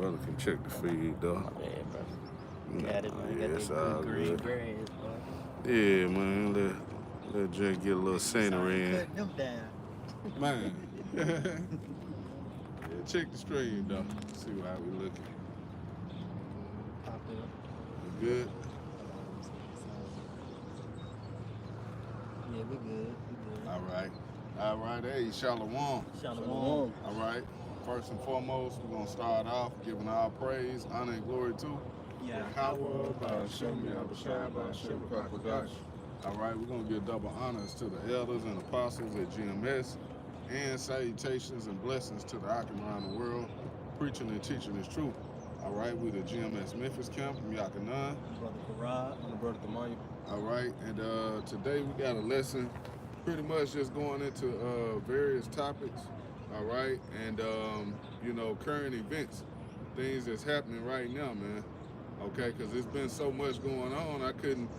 Brother can check the feed though. My bad, bro. Nah, Got it, man. yeah, Got it's that all good green good. grass, boy. Yeah, man. Let Jay get a little scenery in. Cutting them down. Man. Yeah, check the stream though. See how we looking. Pop up. We good? Hold on, let me see yeah, we good. We good. All right. All right. Hey, Shalom. Shalom. All right. First and foremost, we're going to start off giving all praise, honor, and glory to Yeah. Yahweh, Ba'ashem, Yahushua, Ba'ashem, Kakadash. All right, we're going to give double honors to the elders and apostles at GMS, and salutations and blessings to the Akim around the world, preaching and teaching His truth. All right, we the GMS Memphis camp from Yakanan. Brother Farad. I'm the brother Kamaya. All right, and today we got a lesson pretty much just going into various topics. All right, and you know, current events, things that's happening right now, man. Okay, because there's been so much going on, I couldn't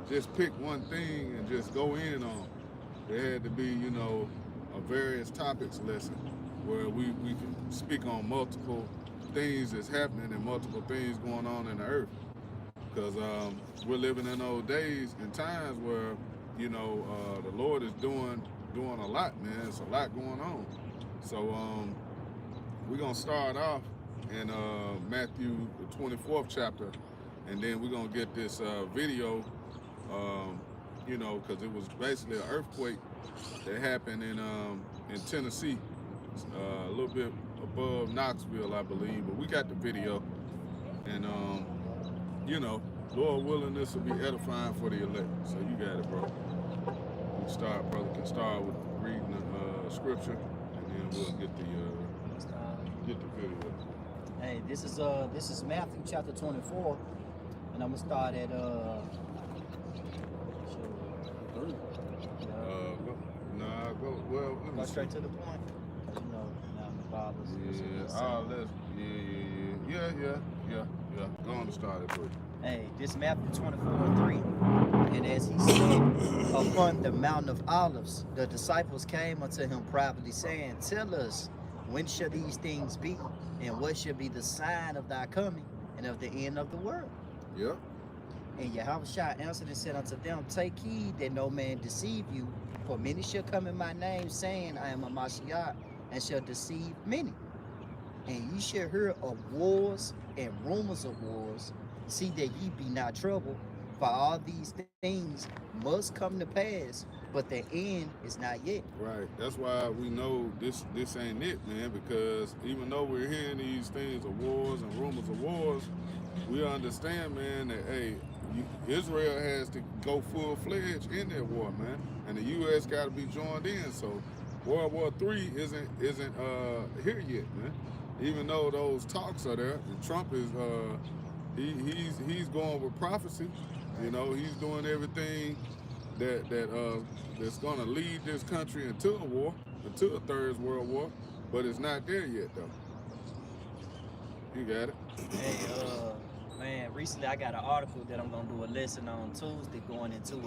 just pick one thing and just go in on. There had to be, you know, a various topics lesson where we can speak on multiple things that's happening and multiple things going on in the earth. Because we're living in those days and times where, you know, the Lord is doing a lot, man. It's a lot going on. So we're gonna start off in Matthew the 24th chapter, and then we're gonna get this video, you know, because it was basically an earthquake that happened in Tennessee, a little bit above Knoxville, I believe. But we got the video, and you know, Lord willing, this will be edifying for the elect. So you got it, bro. We start, brother can start with reading the scripture, and then we'll get the video. Hey, this is Matthew chapter 24, and I'm gonna start at Go. Well, let me go see. straight to the point. You know, now the fathers. Yeah. Go on and start it, please. Hey, this Matthew 24:3. And as he sat upon the Mount of Olives, the disciples came unto him privately, saying, Tell us, when shall these things be? And what shall be the sign of thy coming and of the end of the world? Yeah. And Yahushua answered and said unto them, Take heed that no man deceive you, for many shall come in my name, saying, I am a Mashiach, and shall deceive many. And ye shall hear of wars and rumors of wars. See that ye be not troubled, for all these things must come to pass, but the end is not yet. Right. That's why we know this ain't it, man, because even though we're hearing these things of wars and rumors of wars, we understand, man, that, hey, Israel has to go full-fledged in their war, man, and the U.S. got to be joined in. So World War III isn't here yet, man. Even though those talks are there, and Trump is he's going with prophecy. You know, he's doing everything that's going to lead this country into a war, into a third world war, but it's not there yet, though. You got it. Hey, man, recently I got an article that I'm gonna do a lesson on Tuesday, going into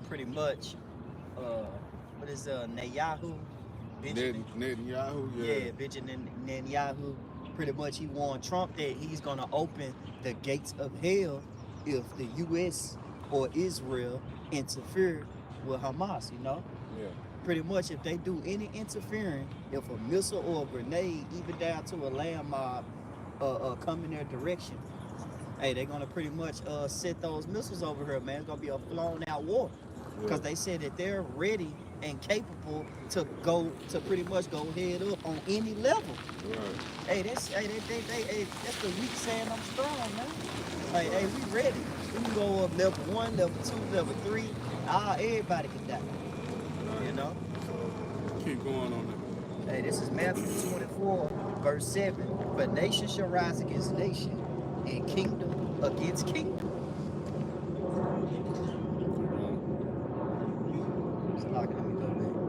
pretty much what is Netanyahu? Netanyahu, yeah, Benjamin Netanyahu. Pretty much he warned Trump that he's gonna open the gates of hell if the U.S. or Israel interfere with Hamas, you know? Yeah. Pretty much if they do any interfering, if a missile or a grenade, even down to a land mob, come in their direction, hey, they're gonna pretty much set those missiles over here, man. It's gonna be a flown out war. Because they said that they're ready and capable to pretty much go head up on any level. Right. Hey, that's the weak saying I'm strong, man. Like, hey, we ready. We can go up level 1, level 2, level 3. Everybody can die. Right. You know? So keep going on that. Hey, this is Matthew 24, verse 7. For nation shall rise against nation, and kingdom against kingdom.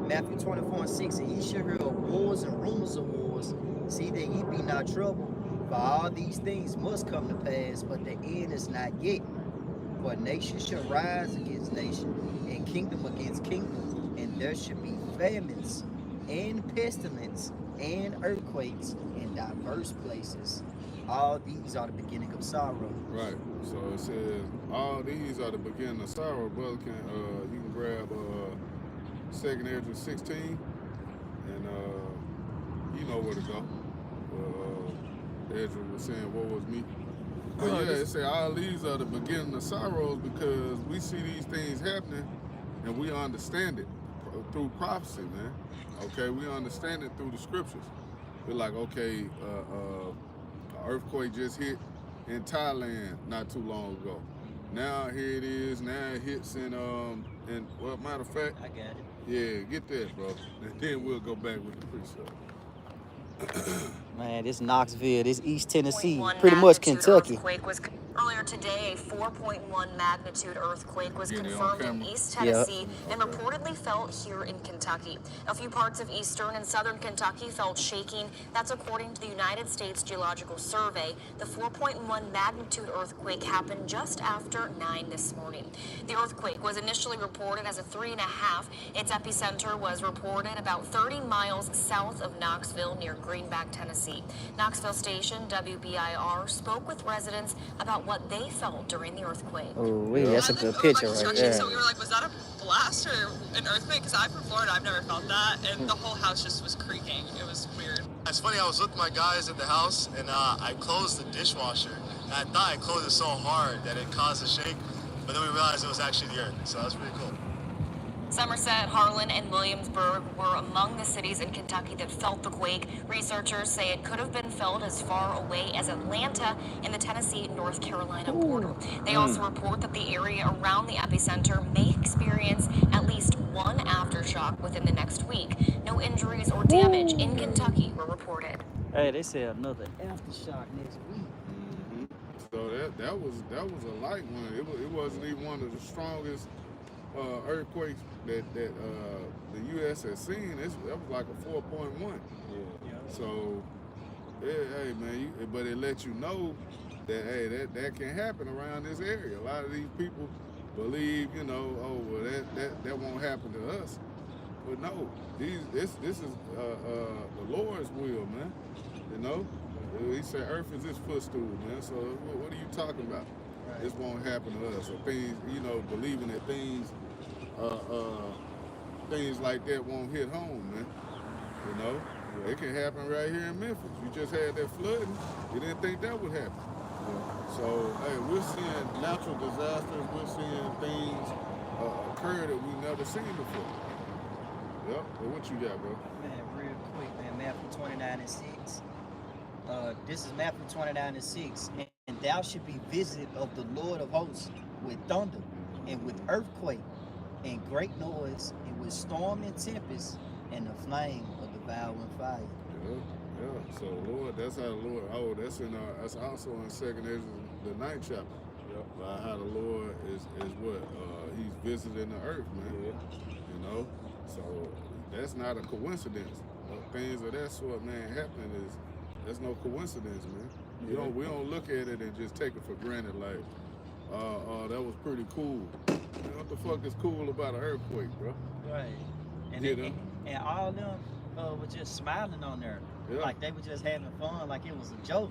Matthew 24:6, and ye shall hear of wars and rumors of wars. See that ye be not troubled, for all these things must come to pass, but the end is not yet. For nation shall rise against nation, and kingdom against kingdom, and there shall be famines and pestilence and earthquakes in diverse places. All these are the beginning of sorrow. Right. So it says all these are the beginning of sorrow. Brother can you can grab Second Ezra 16, and you know where to go. Ezra was saying, "What was me?" But yeah, it said all these are the beginning of sorrows because we see these things happening, and we understand it through prophecy, man. Okay, we understand it through the scriptures. We're like, okay, an earthquake just hit in Thailand not too long ago. Now here it is. Now it hits in well, matter of fact, I got it. yeah, get that, bro. And then we'll go back with the precept. Man, this Knoxville, this East Tennessee, 4.1 pretty much magnitude Kentucky. Earthquake was earlier today. A 4.1 magnitude earthquake was Getting it on confirmed in camera? East Yep. Tennessee and Okay. reportedly felt here in Kentucky. A few parts of eastern and southern Kentucky felt shaking. That's according to the United States Geological Survey. The 4.1 magnitude earthquake happened just after 9 this morning. The earthquake was initially reported as a 3.5. Its epicenter was reported about 30 miles south of Knoxville near Greenback, Tennessee. Knoxville station WBIR spoke with residents about what they felt during the earthquake. Oh, Yeah. that's a I good live over by picture right construction, there. so we were like, was that a blast or an earthquake? Because I'm from Florida, I've never felt that, and the whole house just was creaking. It was weird. It's funny, I was with my guys at the house, and I closed the dishwasher. And I thought I closed it so hard that it caused a shake, but then we realized it was actually the earth, so that was pretty cool. Somerset, Harlan, and Williamsburg were among the cities in Kentucky that felt the quake. Researchers say it could have been felt as far away as Atlanta in the Tennessee-North Carolina border. They also report that the area around the epicenter may experience at least one aftershock within the next week. No injuries or damage in Kentucky were reported. Hey, they said another aftershock next week. Mhm. So that was a light one. It wasn't even one of the strongest earthquakes that the U.S. has seen. That was like a 4.1. So hey man, but it lets you know that hey that can happen around this area. A lot of these people believe, oh well that won't happen to us. But no, this is the Lord's will, man. He said Earth is his footstool, man. So what are you talking about? Right. This won't happen to us. Or things, believing that things like that won't hit home, man. It can happen right here in Memphis. You just had that flooding. You didn't think that would happen. So hey, we're seeing natural disasters. We're seeing things occur that we've never seen before. Yep. Well, what you got, bro? Man, real quick, man. Matthew 29 and 6. This is Matthew 29 and 6. And thou should be visited of the Lord of hosts with thunder and with earthquake and great noise and with storm and tempest and the flame of devouring fire. Yeah. So Lord, that's how the Lord. Oh, that's also in Second Ezra, the 9th chapter. About how the Lord is what He's visiting the earth, man. So that's not a coincidence. Things of that sort, man, happening that's no coincidence, man. We don't look at it and just take it for granted like, that was pretty cool. Man, what the fuck is cool about an earthquake, bro? Right. And, and all of them were just smiling on there. Yeah. Like they were just having fun, like it was a joke,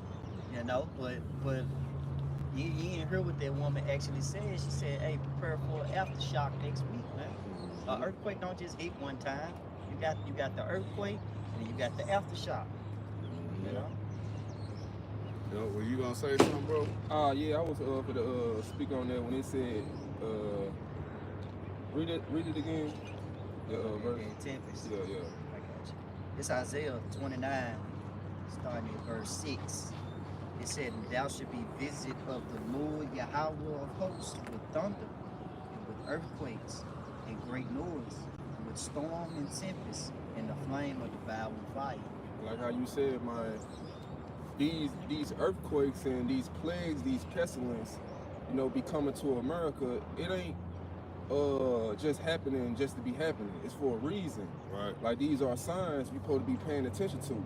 But you didn't hear what that woman actually said. She said, hey, prepare for an aftershock next week, man. An earthquake don't just hit one time. You got the earthquake and you got the aftershock. Yo, were you gonna say something, bro? Yeah, I was for the speak on that when it said read it again. The verse. And tempest. Yeah. I got you. It's Isaiah 29, starting at verse 6. It said, and thou should be visited of the Lord Yahweh of hosts with thunder, and with earthquakes, and great noise, and with storm and tempest, and the flame of devouring fire. Like how you said, man, these earthquakes and these plagues, these pestilence, be coming to America. It ain't just happening just to be happening. It's for a reason. Right. Like these are signs we're supposed to be paying attention to.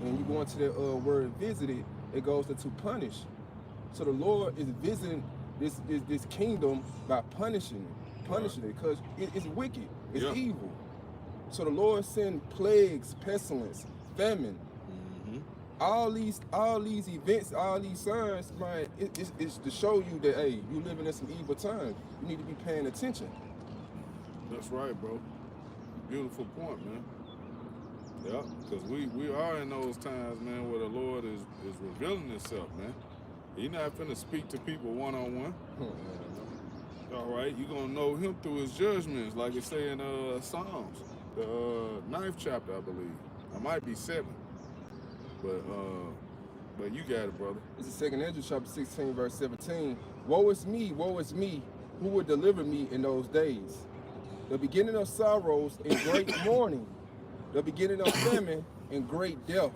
And you go into the word visited, it goes to punish. So the Lord is visiting this kingdom by punishing it because it's wicked, it's evil. So the Lord send plagues, pestilence, famine. All these events, all these signs, man, it's to show you that, hey, you living in some evil times. You need to be paying attention. That's right, bro. Beautiful point, man. Yeah, because we are in those times, man, where the Lord is revealing himself, man. He's not finna speak to people one-on-one. All right, you're going to know him through his judgments, like it say in Psalms, the 9th chapter, I believe. I might be 7. But you got it, brother. This is 2 Ezra chapter 16, verse 17. Woe is me, who would deliver me in those days? The beginning of sorrows and great mourning. The beginning of famine and great death.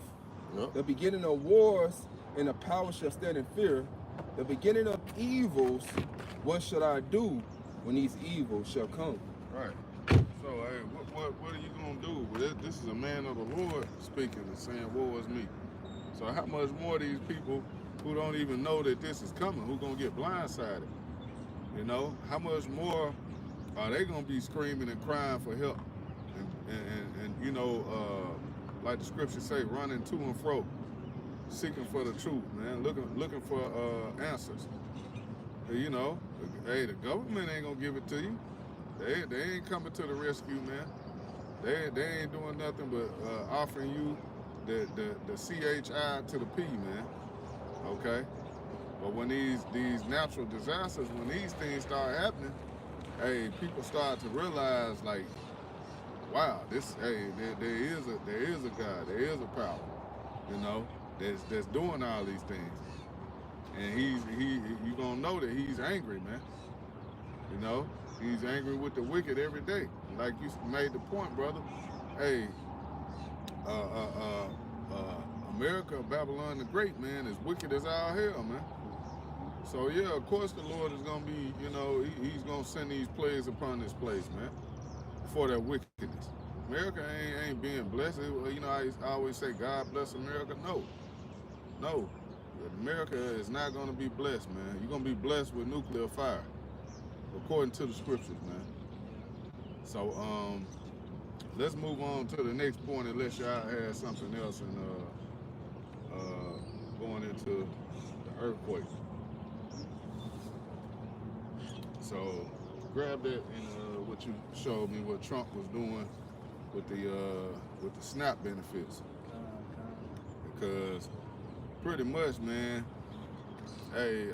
Yep. The beginning of wars and the power shall stand in fear. The beginning of evils, what shall I do when these evils shall come? Right. So, hey, what are you going to do? Well, this is a man of the Lord speaking and saying, woe is me. So how much more these people who don't even know that this is coming, who going to get blindsided? You know, how much more are they going to be screaming and crying for help? And you know, like the scriptures say, running to and fro, seeking for the truth, man, looking for answers. You know, hey, the government ain't gonna give it to you. They ain't coming to the rescue, man. They ain't doing nothing but offering you the CHI to the P, man. Okay. But when these natural disasters, when these things start happening, hey, people start to realize, like, wow, this, hey, there is a God, there is a power, you know, that's doing all these things, and you gonna know that he's angry, man. You know, he's angry with the wicked every day. Like you made the point, brother. Hey, America, Babylon the Great, man, is wicked as all hell, man. So yeah, of course the Lord is gonna be, you know, he's gonna send these plagues upon this place, man, for that wickedness. America ain't being blessed. You know, I always say, God bless America. No. America is not going to be blessed, man. You're going to be blessed with nuclear fire, according to the scriptures, man. So, let's move on to the next point, unless y'all had something else, and going into the earthquake. So, grab that and what you showed me, what Trump was doing with the SNAP benefits, because pretty much, man, hey,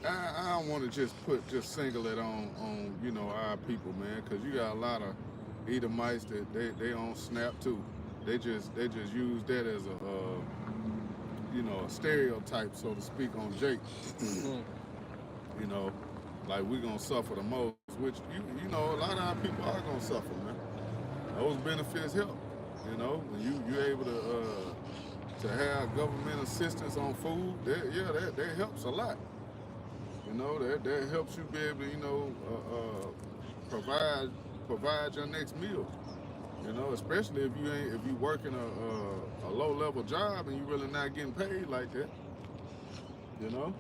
I don't want to just single it on you know, our people, man, because you got a lot of Edomites that they on SNAP too. They just use that as a you know, a stereotype, so to speak, on Jake. You know, like we gonna suffer the most, which you know, a lot of our people are gonna suffer, man. Those benefits help, you know. When you able to have government assistance on food, that helps a lot. You know, that helps you be able to, you know, provide your next meal. You know, especially if you working a low level job and you really not getting paid like that. You know,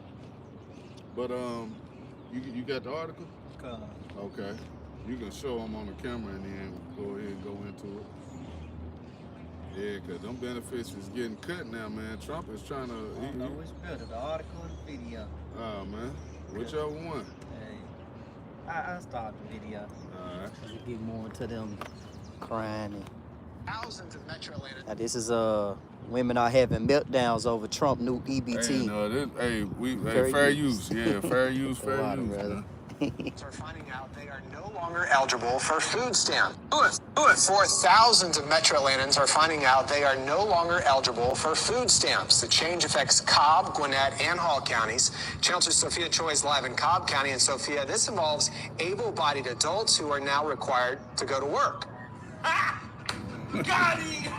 but you got the article? Okay. You can show them on the camera and then go ahead and go into it. Yeah, because them benefits is getting cut now, man. Trump is trying to... I don't know which better, the article or the video. Oh, man. Whichever one. Hey, I'll start the video. All right. Because it get more into them crying. And... Thousands of Metro Atlanta. Now, this is women are having meltdowns over Trump new EBT. Hey, fair use. Yeah, fair use, fair use, man. Are finding out they are no longer eligible for food stamps. Thousands of Metro Atlantans are finding out they are no longer eligible for food stamps. The change affects Cobb, Gwinnett, and Hall counties. Chancellor Sophia Choi is live in Cobb County. And Sophia, this involves able-bodied adults who are now required to go to work. Got him!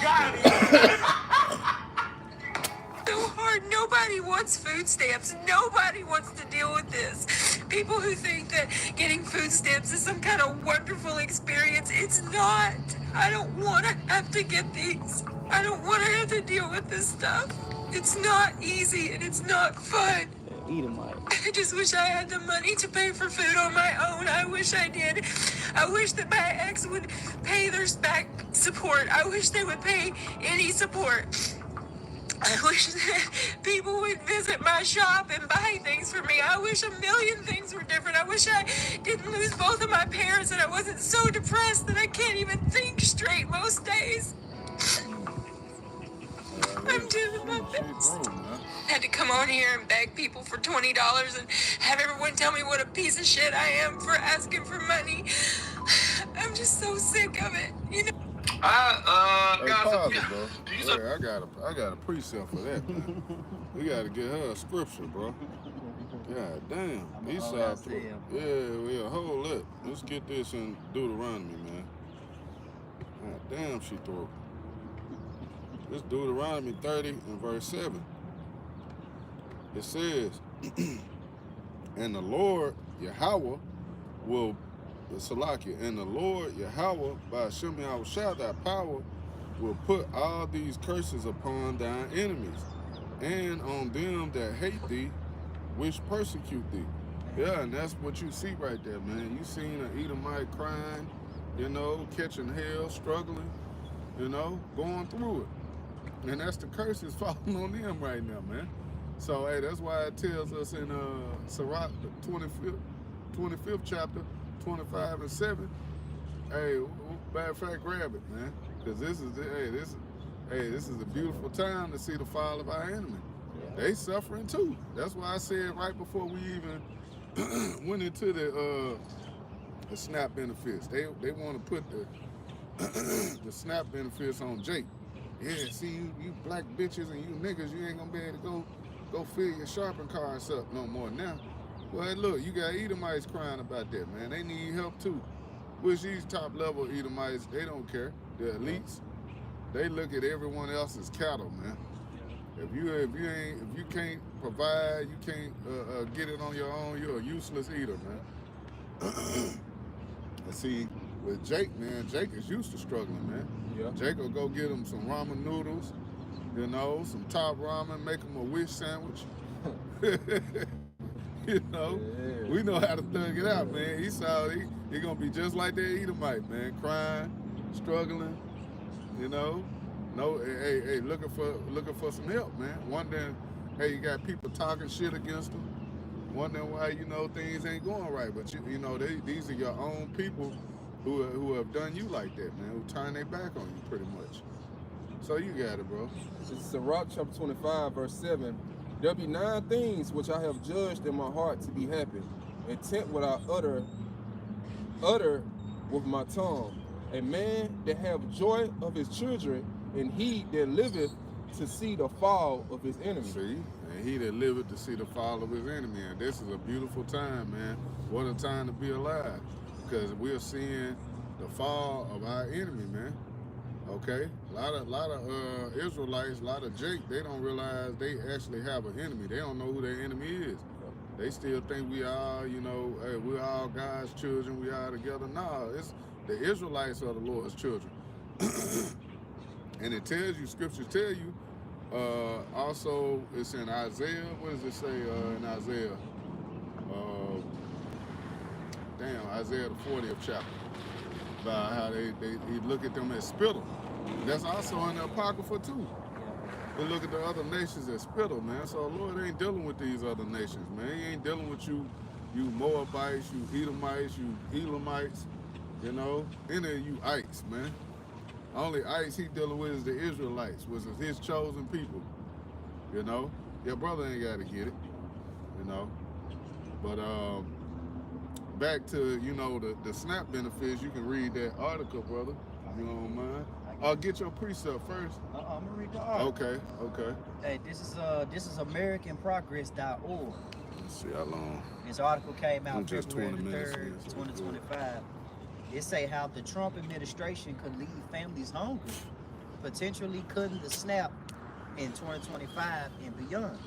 Got him! So hard. Nobody wants food stamps. Nobody wants to deal with this. People who think that getting food stamps is some kind of wonderful experience, it's not. I don't want to have to get these. I don't want to have to deal with this stuff. It's not easy and it's not fun. Edomite. I just wish I had the money to pay for food on my own. I wish I did. I wish that my ex would pay their back support. I wish they would pay any support. I wish that people would visit my shop and buy things for me. I wish a million things were different. I wish I didn't lose both of my parents and I wasn't so depressed that I can't even think straight most days. I'm doing my best. I had to come on here and beg people for $20 and have everyone tell me what a piece of shit I am for asking for money. I'm just so sick of it, you know. Hey, pause it, bro. Hey, I got a precept for that, man. We gotta get her a scripture, bro. God damn. Esau, yeah, hold up. Let's get this in Deuteronomy, man. God damn, she threw. This Deuteronomy 30 and verse 7. It says, and the Lord Yahweh will, Salakia, and the Lord Yahweh, by Hashem Yahushua, thy power, will put all these curses upon thine enemies, and on them that hate thee, which persecute thee. Yeah, and that's what you see right there, man. You seen an Edomite crying, you know, catching hell, struggling, you know, going through it. And that's the curses falling on them right now, man. So, hey, that's why it tells us in Sirach, the 25th chapter, 25 and 7. Hey, matter of fact, grab it, man. Because this is a beautiful time to see the fall of our enemy. They suffering too. That's why I said right before we even went into the SNAP benefits. They want to put the SNAP benefits on Jake. Yeah, see you black bitches and you niggas, you ain't gonna be able to go fill your shopping carts up no more now. Well, look, you got Edomites crying about that, man. They need help too. Which these top level Edomites, they don't care. The elites, they look at everyone else as cattle, man. If you can't provide, you can't get it on your own, you're a useless eater, man. And see, with Jake, man, Jake is used to struggling, man. Yeah. Jake will go get him some ramen noodles, you know, some top ramen, make him a wish sandwich. You know, Yeah. we know how to thug it out, man. He gonna be just like that Edomite, man, crying, struggling, you know. No, hey, looking for some help, man. Wondering, hey, you got people talking shit against them, wondering why, you know, things ain't going right. But you know, these are your own people who have done you like that, man, who turn their back on you pretty much. So you got it, bro. This is Sirach chapter 25, verse 7. There be 9 things which I have judged in my heart to be happy, intent what I utter with my tongue. A man that have joy of his children, and he that liveth to see the fall of his enemy. See, and he that liveth to see the fall of his enemy. And this is a beautiful time, man. What a time to be alive, because we're seeing the fall of our enemy, man. Okay, a lot of Israelites, a lot of Jake, they don't realize they actually have an enemy. They don't know who their enemy is. They still think we are, you know, hey, we're all God's children, we are together. No, it's the Israelites are the Lord's children. And it tells you, scriptures tell you, also it's in Isaiah, what does it say in Isaiah? Isaiah the 40th chapter. About how they look at them as spittle. That's also in the Apocrypha too. They look at the other nations as spittle, man. So the Lord ain't dealing with these other nations, man. He ain't dealing with you Moabites, you Edomites, you Elamites, you know, any of you ites, man. Only ites he dealing with is the Israelites, which is his chosen people, you know. Your brother ain't got to get it, you know. But back to, you know, the SNAP benefits, you can read that article, brother, if you don't mind. I'll get your precept first. I'm gonna read the article. Okay. Hey, this is AmericanProgress.org. Let's see how long. This article came out Just February 20 minutes, 3rd, yes, 2025. It say how the Trump administration could leave families hungry, potentially cutting the SNAP in 2025 and beyond.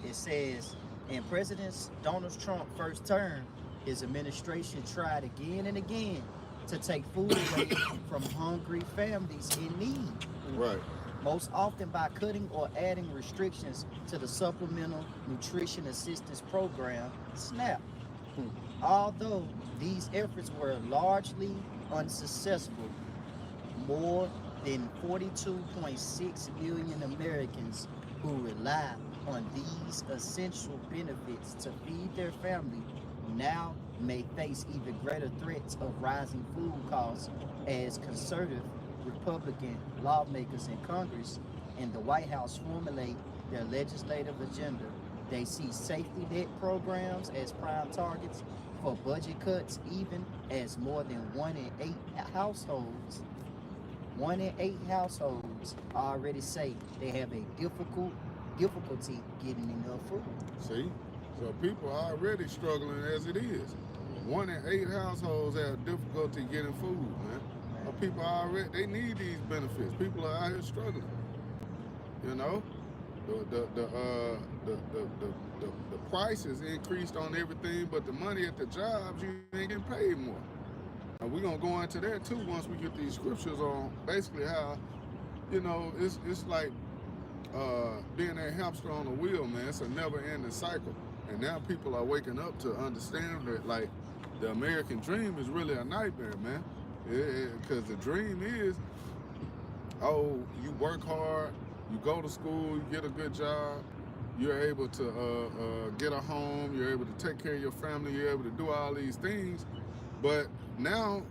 It says, in President Donald Trump's first term, his administration tried again and again to take food away from hungry families in need. Right. most often by cutting or adding restrictions to the Supplemental Nutrition Assistance Program, SNAP. Although these efforts were largely unsuccessful, more than 42.6 million Americans who rely on these essential benefits to feed their family now may face even greater threats of rising food costs as conservative Republican lawmakers in Congress and the White House formulate their legislative agenda. They see safety net programs as prime targets for budget cuts, even as more than 1 in 8 households already say they have a difficulty getting enough food. See? So people are already struggling as it is. 1 in 8 households have difficulty getting food, man. People are already, they need these benefits. People are out here struggling. You know? The prices increased on everything, but the money at the jobs, you ain't getting paid more. And we're gonna go into that too once we get these scriptures on basically how, you know, it's like being a hamster on a wheel, man. It's a never-ending cycle. And now people are waking up to understand that, like, the American dream is really a nightmare, man. Because the dream is, oh, you work hard, you go to school, you get a good job, you're able to get a home, you're able to take care of your family, you're able to do all these things. But now,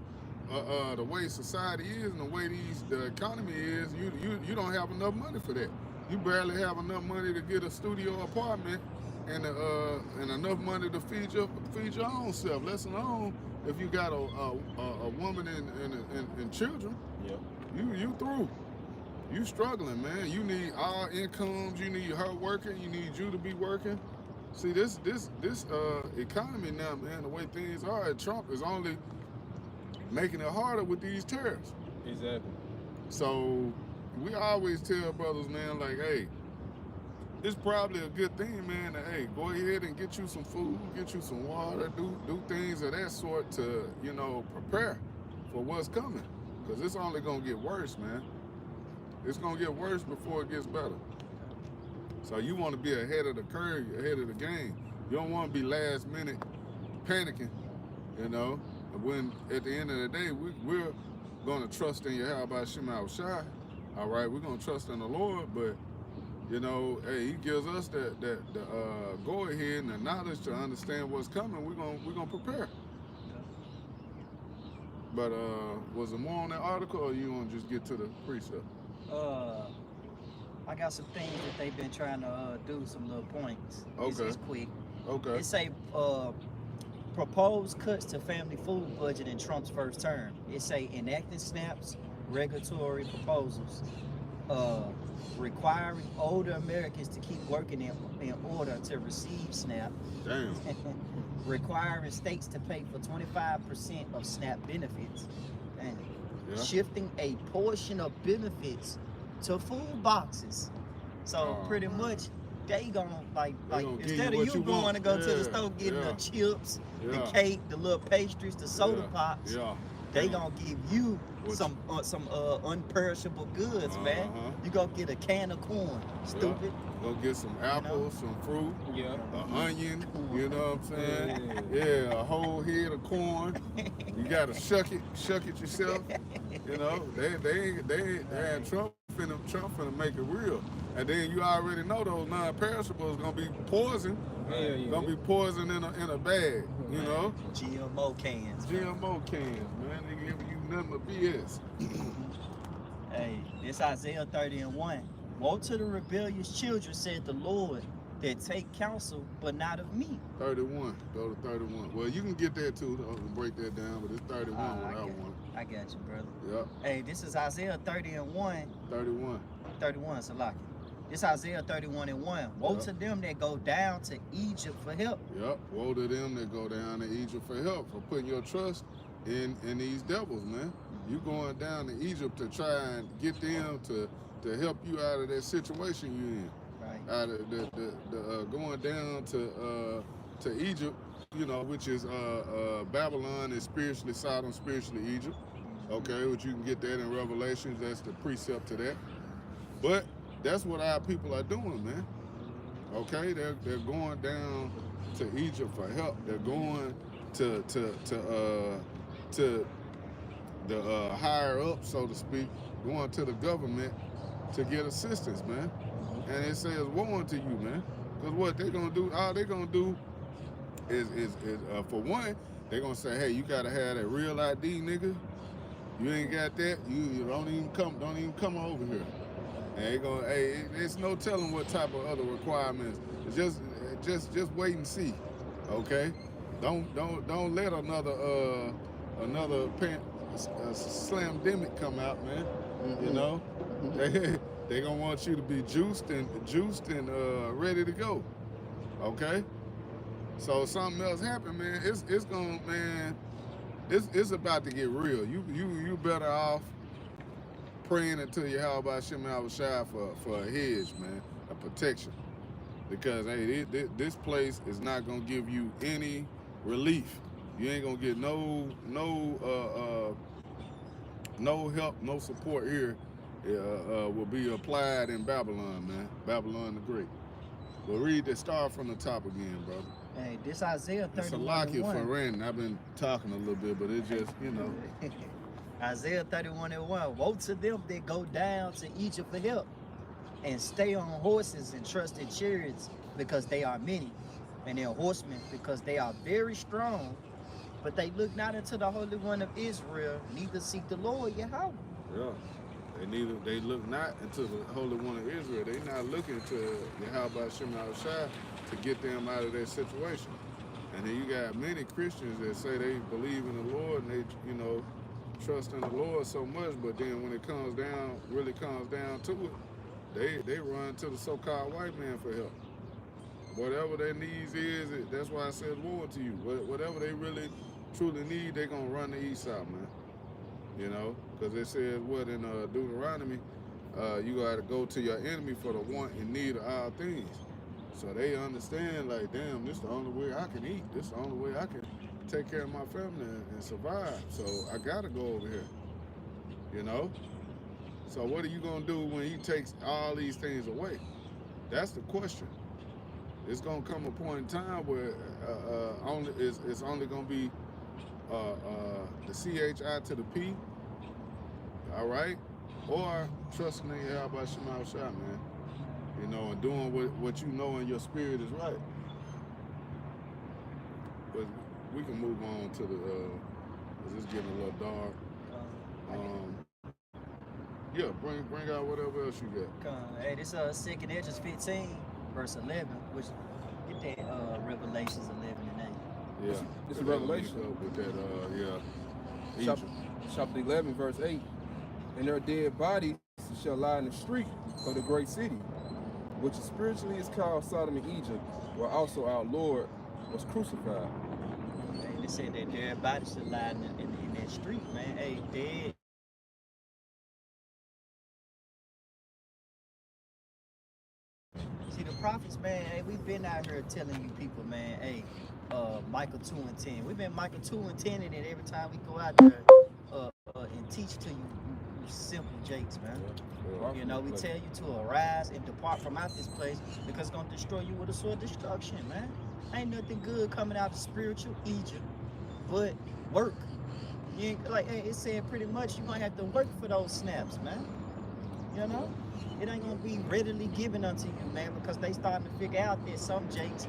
the way society is and the way the economy is, you don't have enough money for that. You barely have enough money to get a studio apartment and enough money to feed your own self. Let alone if you got a woman and children. Yep. You through. You struggling, man. You need all incomes. You need her working. You need you to be working. See, this economy now, man, the way things are, Trump is only making it harder with these tariffs. Exactly. So we always tell brothers, man, like, hey, it's probably a good thing, man, that, hey, go ahead and get you some food, get you some water, do things of that sort to, you know, prepare for what's coming. Because it's only going to get worse, man. It's going to get worse before it gets better. So you want to be ahead of the curve, ahead of the game. You don't want to be last minute panicking, you know. When at the end of the day, we're going to trust in Yahweh Shema Shai. All right, we're going to trust in the Lord, but, you know, hey, he gives us the go ahead and the knowledge to understand what's coming. We're gonna prepare. But was there more on that article, or you want to just get to the precept? I got some things that they've been trying to do, some little points. Okay. It's quick. Okay. It say proposed cuts to family food budget in Trump's first term. It say enacting SNAP's regulatory proposals, requiring older Americans to keep working in order to receive SNAP. Damn. Requiring states to pay for 25% of SNAP benefits. And Yeah. shifting a portion of benefits to food boxes. So Oh, pretty man. much they gonna like gonna give instead you of what you you going want. to go to the Yeah, store getting yeah. the chips, the Yeah. cake, the little pastries, the soda Yeah. pops, Yeah. they Yeah. gonna give you What some unperishable goods, man. Uh-huh. You go get a can of corn, stupid. Go get some apples, some fruit, Yeah. an onion, you know what I'm saying? Yeah. Yeah, a whole head of corn. You gotta shuck it yourself. You know, they Trump finna make it real. And then you already know those non-perishables gonna be poison. Hell yeah. Gonna be poison in a bag, you know? GMO cans. GMO cans, man. They giving you nothing but BS. Hey, it's Isaiah 30:1. Woe to the rebellious children, said the Lord, that take counsel, but not of me. 31. Go to 31. Well, you can get that too, though, and break that down, but it's 31 I without got- one. I got you, brother. Yep, Hey, this is Isaiah 30:1. 31. 31, Salaki. This Isaiah 31:1. Woe Yep. to them that go down to Egypt for help. Yep. Woe to them that go down to Egypt for help, for putting your trust in these devils, man. You going down to Egypt to try and get them to help you out of that situation you in. Right. Out of the going down to Egypt, you know, which is Babylon is spiritually Sodom, spiritually Egypt. Okay, which you can get that in Revelations. That's the precept to that. But that's what our people are doing, man. Okay, they're going down to Egypt for help. They're going to the higher up, so to speak, going to the government to get assistance, man. And it says woe unto you, man. Because what they're gonna do, all they're gonna do is for one, they're gonna say, hey, you gotta have that real ID, nigga. You ain't got that, you don't even come over here. And they gonna, hey, it's no telling what type of other requirements. It's just wait and see, okay? Don't let another slamdemic come out, man. You know, they gonna want you to be juiced and ready to go, okay? So something else happened, man. It's gonna, man. It's about to get real. You better off praying until you have about Shem Shai for a hedge, man, a protection, because hey, this place is not gonna give you any relief. You ain't gonna get no help, no support here. Will be applied in Babylon, man. Babylon the Great. But read the start from the top again, brother. Hey, this Isaiah 31:1. It's a lock here for Randy. I've been talking a little bit, but it just, you know. Isaiah 31:1. Woe to them that go down to Egypt for help and stay on horses and trust in chariots because they are many, and their horsemen because they are very strong. But they look not into the Holy One of Israel, neither seek the Lord Yahweh. Yeah. They look not into the Holy One of Israel. They not looking to Yahweh Shem Shai to get them out of their situation. And then you got many Christians that say they believe in the Lord and they, you know, trust in the Lord so much, but then when it really comes down to it, they run to the so-called white man for help. Whatever their needs is, that's why I said woe to you. Whatever they really truly need, they're gonna run to Esau, man. You know, because it says what in Deuteronomy, you got to go to your enemy for the want and need of all things. So they understand, like, damn, this is the only way I can eat. This is the only way I can take care of my family and survive. So I got to go over here, you know? So what are you going to do when he takes all these things away? That's the question. It's going to come a point in time where it's only going to be the CHI to the P, all right? Or trusting in Yahweh Shema Shai, man. You know, and doing what you know in your spirit is right. But we can move on to the, cause it's getting a little dark. Yeah, bring out whatever else you got. Hey, this 2nd Edges 15, verse 11, which get that Revelations 11 and 8. Yeah, It's a revelation. With that, Egypt. Chapter 11, verse 8. And their dead bodies shall lie in the street of the great city, which spiritually is called Sodom and Egypt, where also our Lord was crucified. Man, they said that dead bodies should lie in that street, man. Hey, dead. See, the prophets, man, hey, we've been out here telling you people, man, hey, Micah 2 and 10. We've been Micah 2 and 10 in it every time we go out there and teach to you simple jakes, man. You know, we tell you to arise and depart from out this place because it's going to destroy you with a sword of destruction, man. Ain't nothing good coming out of spiritual Egypt but work. You ain't, like it said pretty much, you're going to have to work for those snaps, man. You know? It ain't going to be readily given unto you, man, because they starting to figure out that some jakes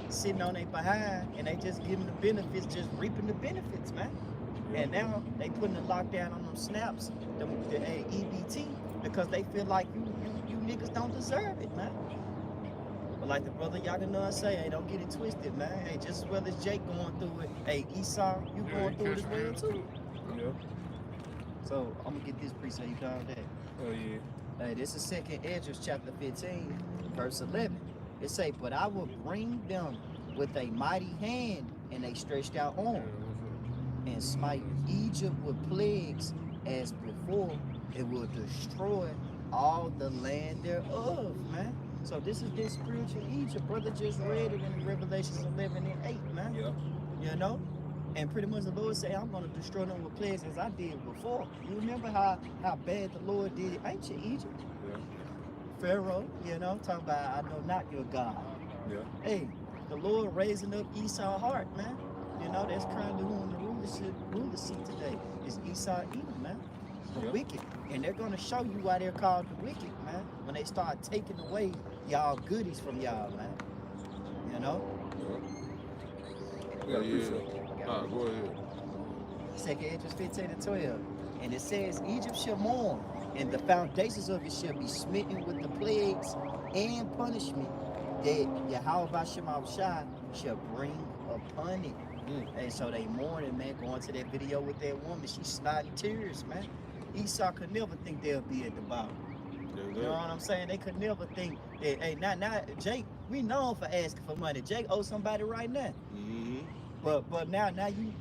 sitting on their behind and they just giving the benefits, just reaping the benefits, man. And now they putting a lockdown on them snaps, the EBT, because they feel like you niggas don't deserve it, man. But like the brother Yaganon say, hey, don't get it twisted, man. Hey, just as well as Jake going through it, hey, Esau, you going through it as well too. Yeah. So I'm gonna get this precept, you call that? Oh yeah. Hey, this is 2nd Edges chapter 15, verse 11. It say, but I will bring them with a mighty hand and a stretched out arm, and smite Egypt with plagues as before. It will destroy all the land thereof, man. So this is this spiritual Egypt. Brother just read it in Revelations 11 and 8, man. Yeah. You know? And pretty much the Lord said, I'm going to destroy them with plagues as I did before. You remember how bad the Lord did ancient Egypt? Yeah. Pharaoh, you know, talking about I know not your God. Yeah. Hey, the Lord raising up Esau Hart, man. You know, that's currently who in the ruler seat today is Esau Edom, man. The Yeah. wicked. And they're gonna show you why they're called the wicked, man. When they start taking away y'all goodies from y'all, man. You know? Yeah, Yeah. Go ahead. 2nd Esdras 15 and 12. And it says, Egypt shall mourn, and the foundations of it shall be smitten with the plagues and punishment that Yahweh Shai shall bring upon it. And so they mourning, man, going to that video with that woman. She's snotting tears, man. Esau could never think they'll be at the bottom. You know what I'm saying? They could never think that, hey, now Jake, we known for asking for money. Jake owes somebody right now. Mm-hmm. But now you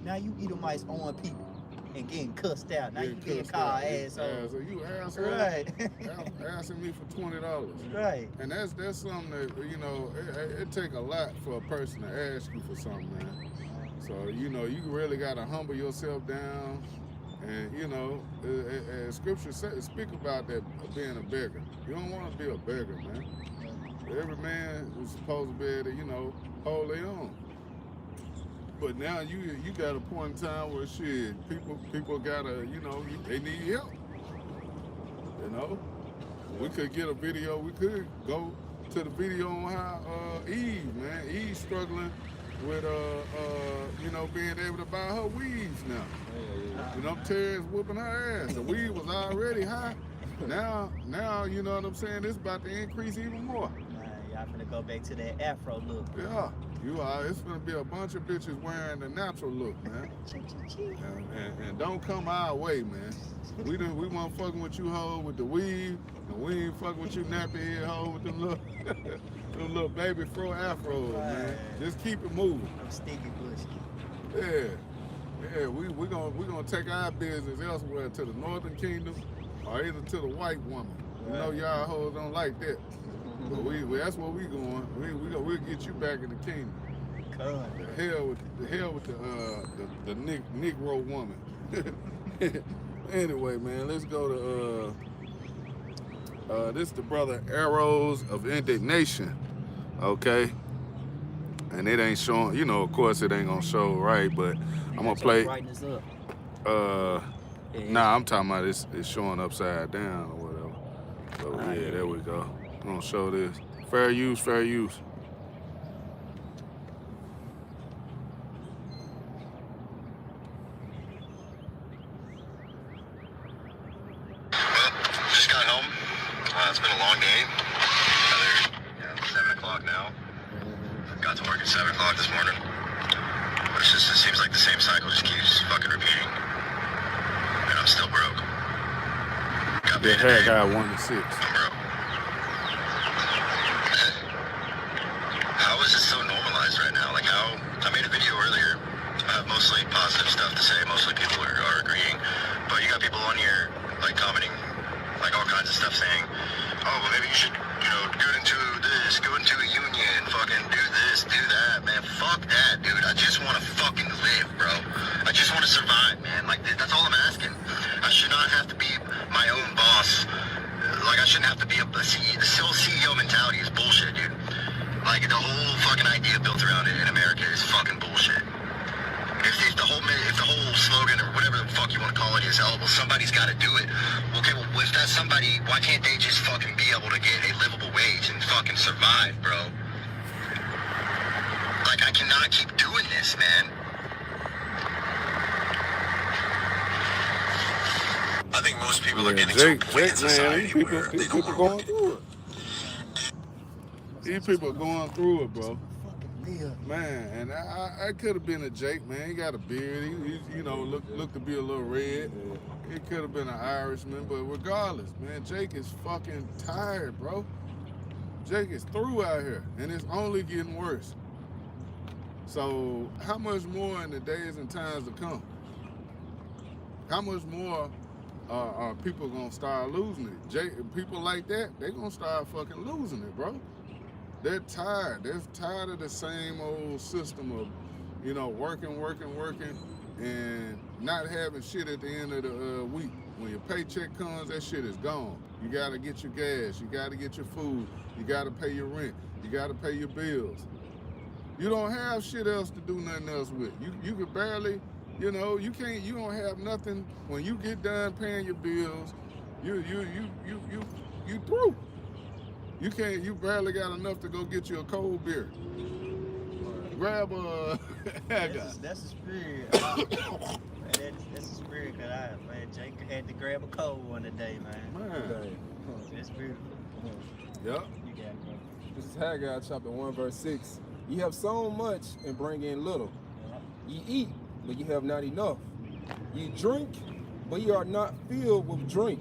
Edomites owing people and getting cussed out. Now you getting called asshole. You asshole. Right. Asking me for $20. Right. And that's something that, you know, it take a lot for a person to ask you for something, man. So, you know, you really got to humble yourself down. And, you know, scripture speak about that being a beggar. You don't want to be a beggar, man. Every man is supposed to be able to, you know, hold their own. But now you got a point in time where shit, people gotta, you know, they need help. You know? We could get a video, we could go to the video on how Eve, man. Eve struggling with you know, being able to buy her weaves now. You know, Terry's whooping her ass. The weave was already high. Now, you know what I'm saying? It's about to increase even more. Y'all finna go back to that Afro look. Yeah, you are. It's gonna be a bunch of bitches wearing the natural look, man. And don't come our way, man. We want fucking with you hoe with the weave, and we ain't fucking with you nappy head hoe with them little baby fro afros, man. Just keep it moving. I'm sticky bushy. Yeah, we gonna take our business elsewhere to the Northern Kingdom, or either to the white woman. You know y'all hoes don't like that. But that's where we going. We'll get you back in the kingdom. The hell with the Negro woman. Anyway, man, let's go to this is the brother Arrows of Indignation. Okay. And it ain't showing, you know, of course it ain't gonna show right, but I'm gonna play. Brightness up. Nah, I'm talking about it's showing upside down or whatever. So yeah, there we go. I'm gonna show this. Fair use, fair use. Just got home. It's been a long day. Another 7 o'clock now. Got to work at 7 o'clock this morning. But it seems like the same cycle just keeps fucking repeating. And I'm still broke. Got paid today. Guy 1 to 6. I'm broke. How is this so normalized right now? Like how, I made a video earlier, mostly positive stuff to say, mostly people are agreeing, but you got people on here like commenting like all kinds of stuff saying, oh, well maybe you should, you know, go into this, go into a union, fucking do this, do that, man, fuck that, dude. I just want to fucking live, bro. I just want to survive, man. Like that's all I'm asking. I should not have to be my own boss. Like I shouldn't have to be the CEO. The whole CEO mentality is bullshit, dude. Like the whole fucking idea built around it in America is fucking bullshit. If the whole slogan or whatever the fuck you want to call it is, oh, well, somebody's got to do it. Okay, well, if that's somebody, why can't they just fucking be able to get a livable wage and fucking survive, bro? Like, I cannot keep doing this, man. I think most people are getting to a point in society where they don't want to work. These people are going through it, bro. Man, and I could have been a Jake, man. He got a beard. He you know, looked to be a little red. He could have been an Irishman, but regardless, man, Jake is fucking tired, bro. Jake is through out here, and it's only getting worse. So how much more in the days and times to come? How much more are people gonna start losing it? People like that, they gonna start fucking losing it, bro. They're tired. They're tired of the same old system of, you know, working, and not having shit at the end of the week. When your paycheck comes, that shit is gone. You gotta get your gas, you gotta get your food, you gotta pay your rent, you gotta pay your bills. You don't have shit else to do nothing else with. You could barely, you know, you don't have nothing. When you get done paying your bills, you through. You barely got enough to go get you a cold beer. Grab a That's the spirit. That's the spirit that man, Jake had to grab a cold one today, man. That's beautiful. Yep. You got it, bro. This is Haggai chapter 1 verse 6. You have sown much and bring in little. You eat, but you have not enough. You drink, but you are not filled with drink.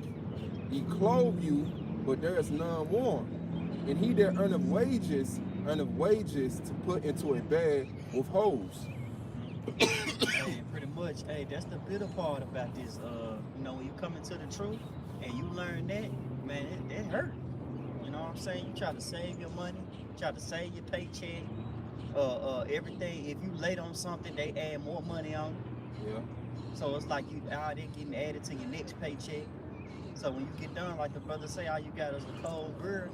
Ye clothe you, but there is none warm. And he that earneth wages to put into a bag with holes. Hey, pretty much. Hey, that's the bitter part about this. You know, when you come into the truth and you learn that, man, it hurt. You know what I'm saying? You try to save your money, try to save your paycheck, everything. If you late on something, they add more money on it. Yeah. So it's like you out there getting added to your next paycheck. So when you get done, like the brother say, all you got is a cold beer.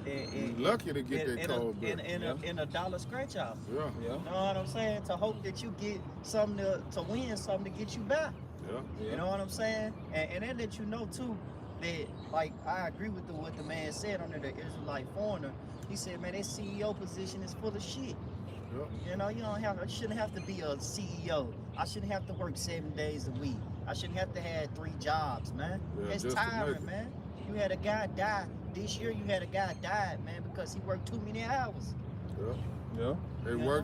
You lucky to get that cold beer. In a dollar scratch off. Yeah. Yeah. You know what I'm saying? To hope that you get something to win something to get you back. Yeah. You know what I'm saying? And that let you know too that, like, I agree with what the man said under the Israelite Foreigner. He said, man, that CEO position is full of shit. Yeah. You know, I shouldn't have to be a CEO. I shouldn't have to work 7 days a week. I shouldn't have to have 3 jobs, man. Yeah, It's just to make tiring, it. man. You had a guy die. This year you had a guy died, man, because he worked too many hours. Yeah. Yeah. They Yeah.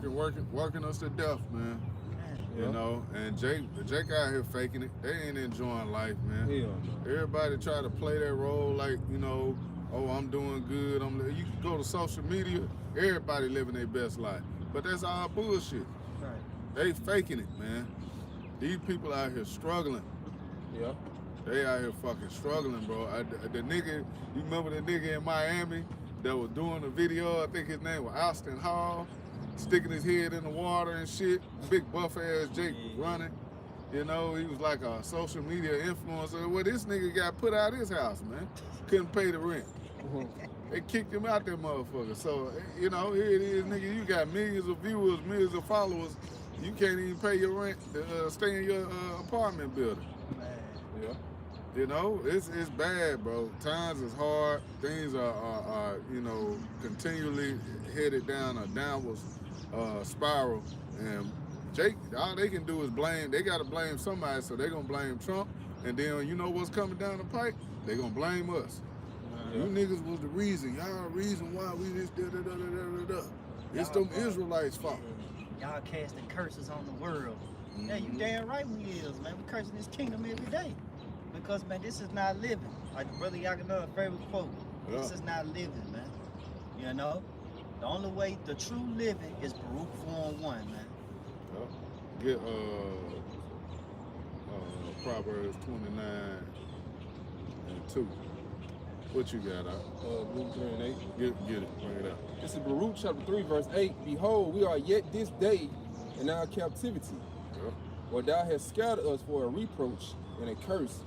working us to death, man. Man. You know, and Jake out here faking it. They ain't enjoying life, man. Hell no. Everybody try to play that role like, you know, oh, I'm doing good. You can go to social media, everybody living their best life. But that's all bullshit. Right. They faking it, man. These people out here struggling. Yeah. They out here fucking struggling, bro. The nigga, you remember the nigga in Miami that was doing the video? I think his name was Austin Hall, sticking his head in the water and shit. Big buff ass Jake was running. You know, he was like a social media influencer. Well, this nigga got put out of his house, man. Couldn't pay the rent. They kicked him out that motherfucker. So, you know, here it is, nigga. You got millions of viewers, millions of followers. You can't even pay your rent to stay in your apartment building. Man. Yeah. You know, it's bad, bro. Times is hard. Things are you know, continually headed down a downward spiral. And Jake, all they can do is blame. They got to blame somebody, so they're going to blame Trump. And then you know what's coming down the pipe? They're going to blame us. Yeah. You niggas was the reason. Y'all the reason why we just da-da-da-da-da-da. It's them Israelites' fault. Y'all casting curses on the world. Yeah, you damn right we is, man. We cursing this kingdom every day. Because, man, this is not living. Like Brother Yagan's favorite quote. Yeah. This is not living, man. You know? The only way, the true living is Baruch 4:1, man. Yeah. Get Proverbs 29 and 2. What you got out? Luke 3 and 8. Get it. Bring it out. This is Baruch chapter 3 verse 8. Behold, we are yet this day in our captivity. Yeah. For thou hast scattered us for a reproach and a curse,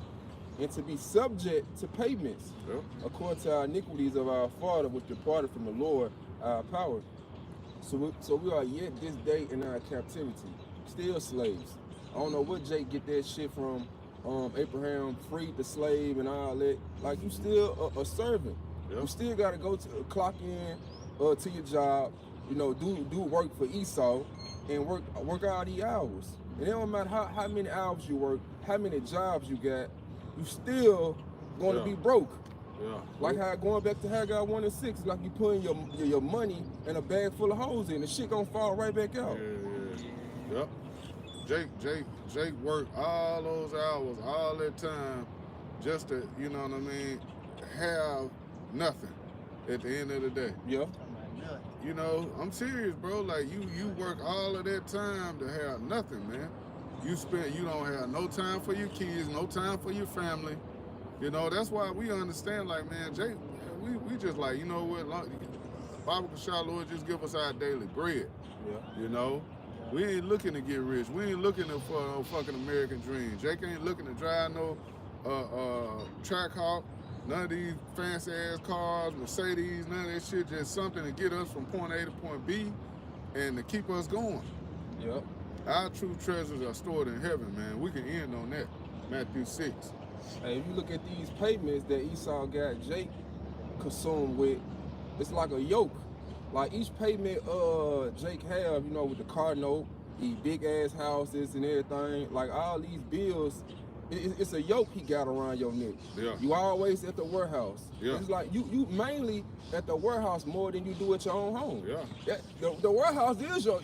and to be subject to payments, Yeah. according to our iniquities of our father, which departed from the Lord our power. So we are yet this day in our captivity, still slaves. I don't know what Jake get that shit from. Abraham freed the slave and all that. Like, you still a servant. Yeah. You still got to go to clock in to your job. You know, do work for Esau and work all the hours. And it don't matter how many hours you work, how many jobs you got, you still going to Yeah. be broke. Yeah. Like how going back to Haggai 1 and 6, like you putting your money in a bag full of holes in, the shit gonna fall right back out. Yeah. Yep. Jake worked all those hours, all that time, just to, you know what I mean, have nothing at the end of the day. Yeah. You know, I'm serious, bro. Like you work all of that time to have nothing, man. You don't have no time for your kids, no time for your family. You know, that's why we understand, like, man, Jake, we just like, you know what, Bible Kashah, Lord, just give us our daily bread. Yeah. You know, We ain't looking to get rich. We ain't looking for no fucking American dream. Jake ain't looking to drive no track hawk, none of these fancy ass cars, Mercedes, none of that shit. Just something to get us from point A to point B and to keep us going. Yep. Our true treasures are stored in heaven, man. We can end on that. Matthew 6. Hey, if you look at these payments that Esau got Jake consumed with, it's like a yoke. Like each payment Jake have, you know, with the car note, the big ass houses and everything, like all these bills, it's a yoke he got around your neck. Yeah. You always at the warehouse. Yeah. It's like you mainly at the warehouse more than you do at your own home. Yeah. The warehouse is your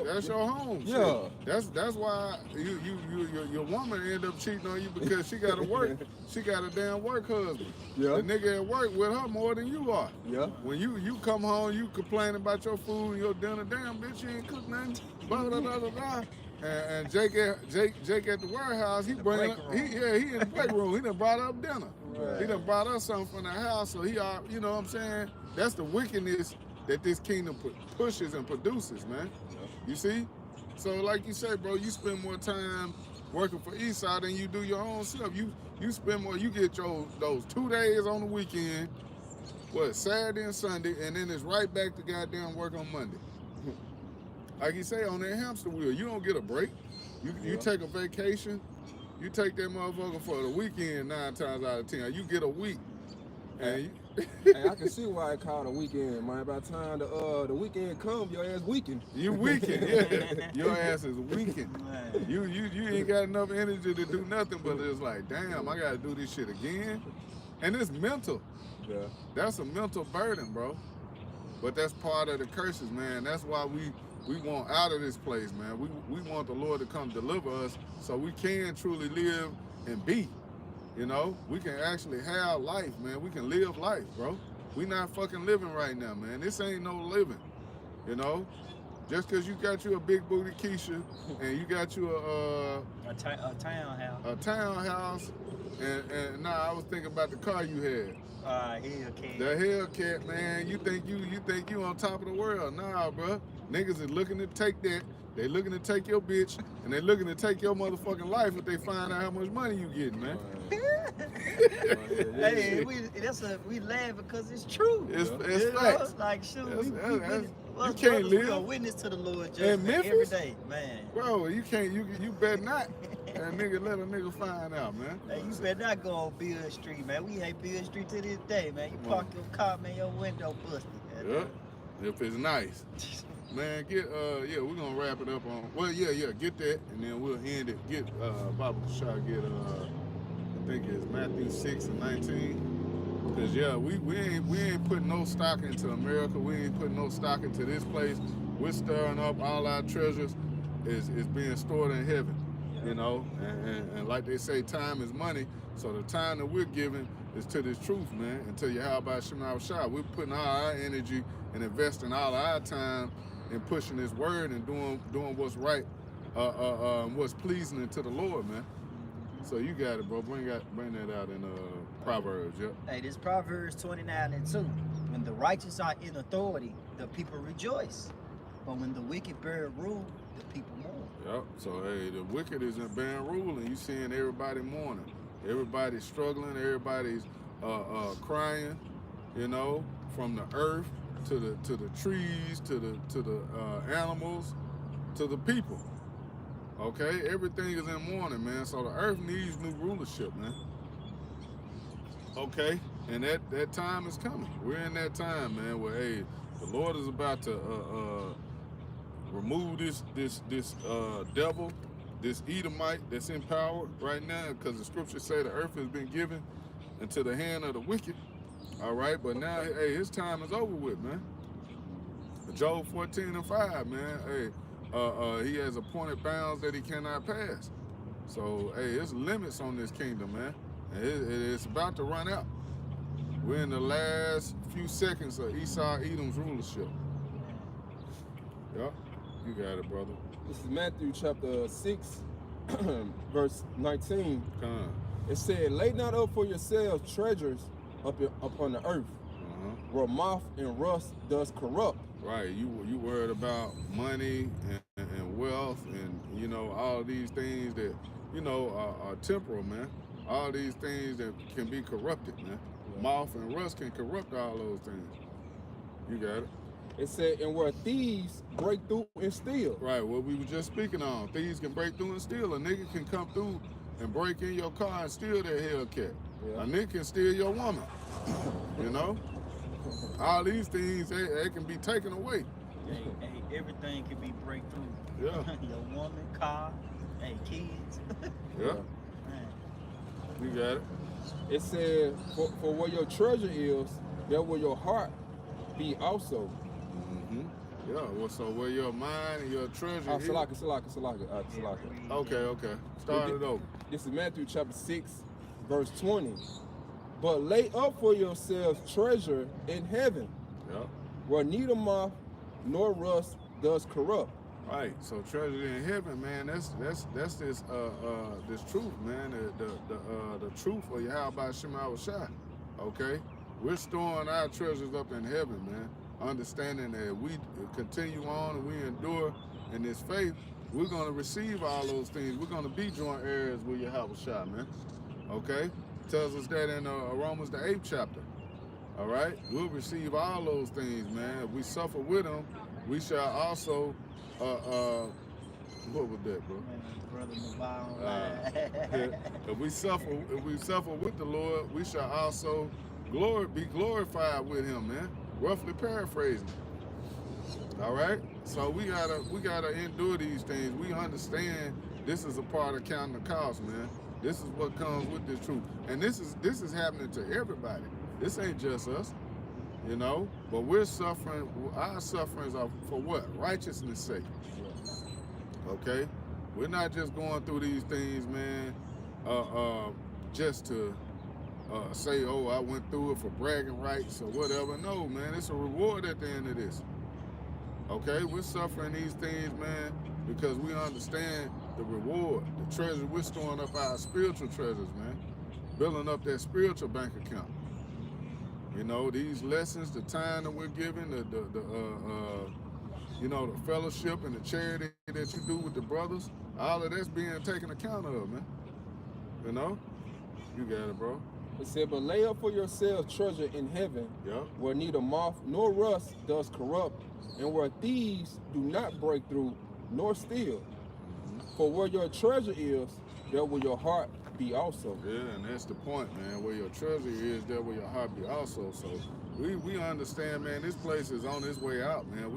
That's your home. Yeah. Shit. That's why your woman end up cheating on you because she got to work. She got a damn work husband. Yeah. The nigga at work with her more than you are. Yeah. When you come home, you complain about your food and your dinner. Damn, bitch, you ain't cook nothing. Blah blah blah blah blah. And Jake at the warehouse, he in the playroom. He done brought up dinner. Right. He done brought us something from the house. So you know what I'm saying? That's the wickedness that this kingdom pushes and produces, man. You see? So like you say, bro, you spend more time working for Esau than you do your own self. You spend more, you get those 2 days on the weekend, Saturday and Sunday, and then it's right back to goddamn work on Monday. Like you say, on that hamster wheel, you don't get a break. You take a vacation, you take that motherfucker for the weekend 9 times out of 10. You get a week. And Hey, I can see why it's called a weekend, man. By the time the weekend comes, your ass weakened. you weakened, yeah. Your ass is weakened. You ain't got enough energy to do nothing, but it's like, damn, I gotta do this shit again. And it's mental. Yeah. That's a mental burden, bro. But that's part of the curses, man. That's why we want out of this place, man. We want the Lord to come deliver us so we can truly live and be. You know, we can actually have life, man. We can live life, bro. We not fucking living right now, man. This ain't no living, you know. Just because you got you a big booty Keisha and you got you A townhouse. a townhouse, and nah, I was thinking about the car you had. Hellcat. The Hellcat, man. You think you on top of the world? Nah, bro. Niggas is looking to take that. They looking to take your bitch, and they looking to take your motherfucking life if they find out how much money you getting, man. Hey, we laugh because it's true. It's You know, facts. like shoot, you can't live. We a witness to the Lord In judgment every Memphis? day, man. Bro, you can't. You better not. That nigga let a nigga find out, man. Hey, you better not go on Beale Street, man. We hate Beale Street to this day, man. You park your car, man, your window busted. Yep. If it's nice. Man, we're gonna wrap it up on, get that, and then we'll end it. Get, Baba Shah get, I think it's Matthew 6 and 19. Cause we ain't putting no stock into America. We ain't putting no stock into this place. We're stirring up all our treasures is being stored in heaven, you know? And like they say, time is money. So the time that we're giving is to this truth, man, and to Yahweh Shema Shah. We're putting all our energy and investing all our time in pushing this word and doing what's right, what's pleasing to the Lord, man. So you got it, bro. Bring that out in Proverbs, yep. Hey, this Proverbs 29 and 2. When the righteous are in authority, the people rejoice. But when the wicked bear rule, the people mourn. Yep. So hey, the wicked is in bearing rule, and you seeing everybody mourning. Everybody's struggling. Everybody's crying. You know, from the earth to the trees to the animals to the people. Okay, everything is in mourning, man. So the earth needs new rulership, man. Okay, and that time is coming. We're in that time, man, where hey, the Lord is about to remove this devil, this Edomite that's in power right now, because the scriptures say the earth has been given into the hand of the wicked. All right, but now hey, his time is over with, man. Job 14 and 5, man. Hey, he has appointed bounds that he cannot pass. So hey, there's limits on this kingdom, man. And it's about to run out. We're in the last few seconds of Esau Edom's rulership. Yep, you got it, brother. This is Matthew chapter 6, verse 19. Come. It said, "Lay not up for yourselves treasures upon the earth, where moth and rust does corrupt." Right, you worried about money and wealth and, you know, all these things that, you know, are temporal, man. All these things that can be corrupted, man. Yeah. Moth and rust can corrupt all those things. You got it. It said, and where thieves break through and steal. Right, what we were just speaking on. Thieves can break through and steal. A nigga can come through and break in your car and steal that Hellcat. Yeah. A nigga can steal your woman. You know? All these things, they can be taken away. Hey, everything can be breakthrough. Yeah. Your woman, car, hey, kids. Yeah. Man. You got it. It said, for where your treasure is, there will your heart be also. Mm-hmm. Yeah, well, so where your mind and your treasure is. Salaka. Okay. Start it over. This is Matthew chapter 6, verse 20. But lay up for yourselves treasure in heaven, Yeah. where neither moth nor rust does corrupt. Right. So treasure in heaven, man. That's this truth, man. The truth of Yahweh Shem Shai. Okay. We're storing our treasures up in heaven, man. Understanding that we continue on and we endure in this faith, we're gonna receive all those things. We're gonna be joint heirs with Yahweh Shai, man. Okay. Tells us that in Romans the 8th chapter. All right. We'll receive all those things, man. If we suffer with him, we shall also. What was that, bro? Brother Mobile. If we suffer with the Lord, we shall also be glorified with him, man. Roughly paraphrasing. All right. So we gotta endure these things. We understand this is a part of counting the cost, man. This is what comes with this truth, and this is happening to everybody. This ain't just us. You know, but we're suffering. Our sufferings are for what? Righteousness' sake. Okay, we're not just going through these things, man, just to say, oh, I went through it for bragging rights or whatever. No, man, it's a reward at the end of this. Okay, we're suffering these things, man, because we understand the reward, the treasure. We're storing up our spiritual treasures, man, building up that spiritual bank account. You know, these lessons, the time that we're giving, you know, the fellowship and the charity that you do with the brothers, all of that's being taken account of, man. You know? You got it, bro. It said, but lay up for yourselves treasure in heaven, Yep. where neither moth nor rust does corrupt, and where thieves do not break through nor steal. For where your treasure is, there will your heart be also. Yeah, and that's the point, man. Where your treasure is, there will your heart be also. So we understand, man, this place is on its way out, man.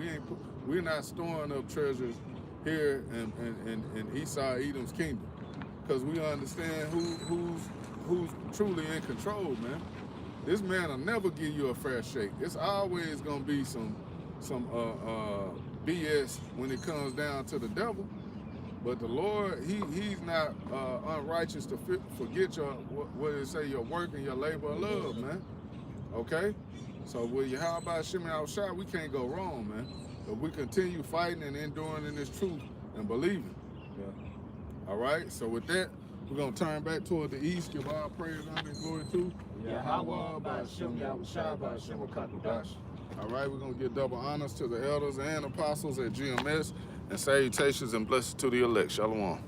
We're not storing up treasures here in Esau Edom's kingdom. Because we understand who's truly in control, man. This man will never give you a fair shake. It's always gonna be some BS when it comes down to the devil. But the Lord, he's not unrighteous to forget what it say, your work and your labor of love, man. Okay? So with Yahweh Shem Shai, we can't go wrong, man. If we continue fighting and enduring in this truth and believing. Yeah. All right? So with that, we're going to turn back toward the east, give all praise, honor, and glory to Yahweh Ba'Shem Yahushua Ba'Shem Kakudash. All right, we're going to give double honors to the elders and apostles at GMS, and salutations and blessings to the elect. Shalom.